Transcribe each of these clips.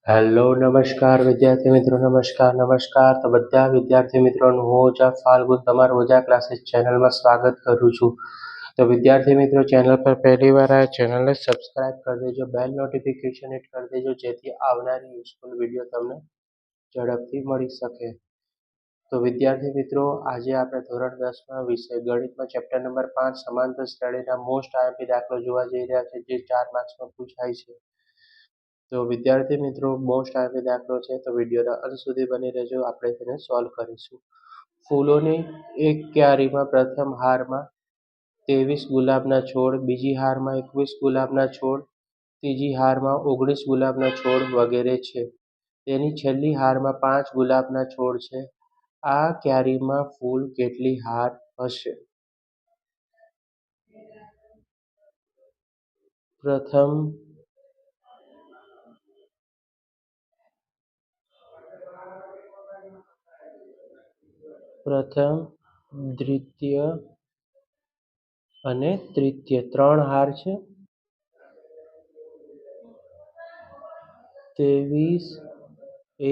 Hello નમસ્કાર વિદ્યાર્થી મિત્રો નમસ્કાર તો બધા વિદ્યાર્થી મિત્રોનું હું ઓજા ફાલ્ગુન તમારું ઓજા ક્લાસીસ ચેનલમાં સ્વાગત કરું છું. તો વિદ્યાર્થી મિત્રો ચેનલ પર પહેલી વાર આ ચેનલને સબસ્ક્રાઇબ કરી દેજો, બેલ નોટિફિકેશન હિટ કરી દેજો જેથી આવનારી યુઝફુલ વિડીયો તમને ઝડપથી મળી શકે. તો વિદ્યાર્થી મિત્રો આજે આપણે ધોરણ 10માં વિષય ગણિતમાં ચેપ્ટર નંબર 5 સમાંતર શ્રેણીના મોસ્ટ આઈએમપી દાખલો જોવા જઈ રહ્યા છે જે 4 માર્ક્સમાં પૂછાય છે. તો વિદ્યાર્થી મિત્રો મોસ્ટ આઈએમપી દાખલો છે તો વિડીયોના અંત સુધી બની રહેજો, આપણે તેને સોલ્વ કરીશું. ફૂલોની એક ક્યારીમાં પ્રથમ હારમાં 23 ગુલાબના છોડ, બીજી હારમાં 21 ગુલાબના છોડ, ત્રીજી હારમાં 19 ગુલાબના છોડ વગેરે છે. તેની છેલ્લી હારમાં 5 ગુલાબના છોડ છે. આ ક્યારીમાં ફૂલ કેટલી હાર હશે? પ્રથમ, દ્વિતીય અને તૃતીય 3 હાર છે. 23,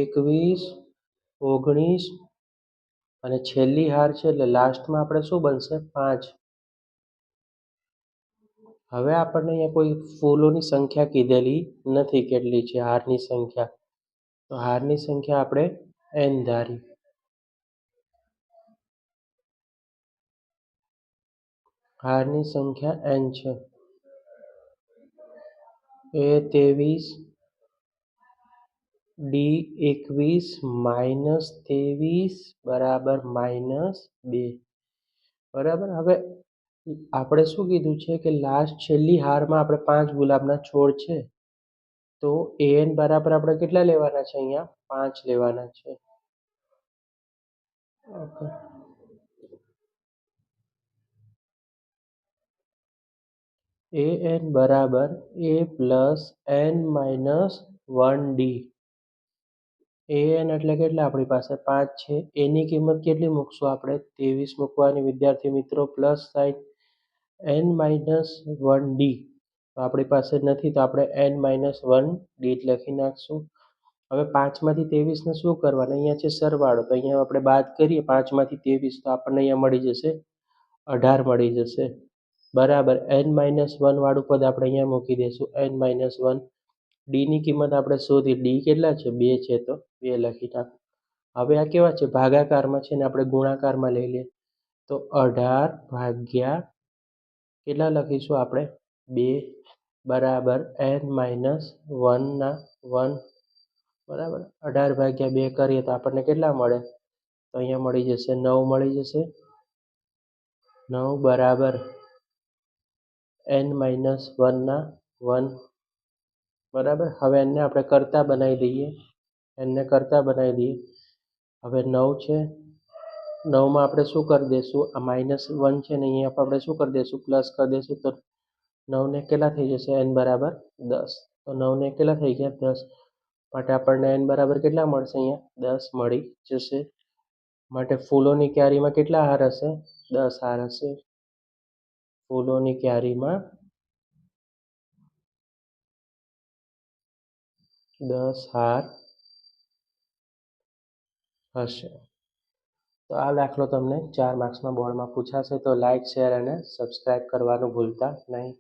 21, 19 અને છેલ્લી હાર છે એટલે લાસ્ટમાં આપણે શું બનશે? 5. હવે આપણને અહીંયા કોઈ ફૂલોની સંખ્યા કીધેલી નથી, કેટલી છે હારની સંખ્યા, તો હારની સંખ્યા આપણે n ધારી. હારની સંખ્યા n છે. a 23 d 21 માઇનસ 23 બરાબર -2. બરાબર. હવે આપણે શું કીધું છે કે છેલ્લી હારમાં આપણે 5 ગુલાબના છોડ છે, તો an બરાબર આપણે કેટલા લેવાના છે? અહીંયા 5 લેવાના છે. ઓકે. an બરાબર a plus n minus 1d. an એટલે કેટલા? આપણી પાસે 5 છે. એની કિંમત કેટલી મૂકશું આપણે? 23 મૂકવાની વિદ્યાર્થી મિત્રો, plus sign n minus 1d. તો આપણી પાસે નથી તો આપણે n માઇનસ 1d લખી નાખશું. હવે 5માંથી 23ને શું કરવાના? અહીંયા છે સરવાળો, તો અહીંયા આપણે બાદ કરીએ 5માંથી 23 તો આપણને અહીંયા મળી જશે 18 મળી જશે. બરાબર. n માઇનસ 1 વાળું પદ આપણે અહીંયા મૂકી દઈશું, n માઇનસ 1. ડી ની કિંમત આપણે શોધી, ડી કેટલા છે? 2 છે તો 2 લખી નાખો. હવે આ કેવા છે? ભાગાકારમાં છે ને આપણે ગુણાકારમાં લઈ લઈએ, તો 18 ભાગ્યા કેટલા લખીશું આપણે? 2 બરાબર n માઇનસ 1 ના 1. બરાબર. 18 ભાગ્યા 2 કરીએ તો આપણને કેટલા મળે? તો અહીંયા મળી જશે 9 મળી જશે. 9 બરાબર n માઇનસ 1 ના 1. બરાબર. હવે એને આપણે કરતા બનાવી દઈએ, હવે 9 છે. 9માં આપણે શું કરી દઈશું? આ -1 છે ને અહીંયા આપણે શું કરી દઈશું? પ્લસ કરી દઈશું, તો 9 ને કેટલા થઈ જશે? n બરાબર 10. તો 9 ને કેટલા થઈ ગયા? 10. માટે આપણને n બરાબર કેટલા મળશે? અહીંયા 10 મળી જશે. માટે ફૂલોની ક્યારીમાં કેટલા હાર હશે? 10 હાર હશે. ફૂલોની ક્યારીમાં 10 હાર હશે. તો આ દાખલો તમને 4 માર્ક્સમાં બોર્ડમાં પૂછાશે, તો લાઇક, શેર અને સબસ્ક્રાઇબ કરવાનું ભૂલતા નહીં.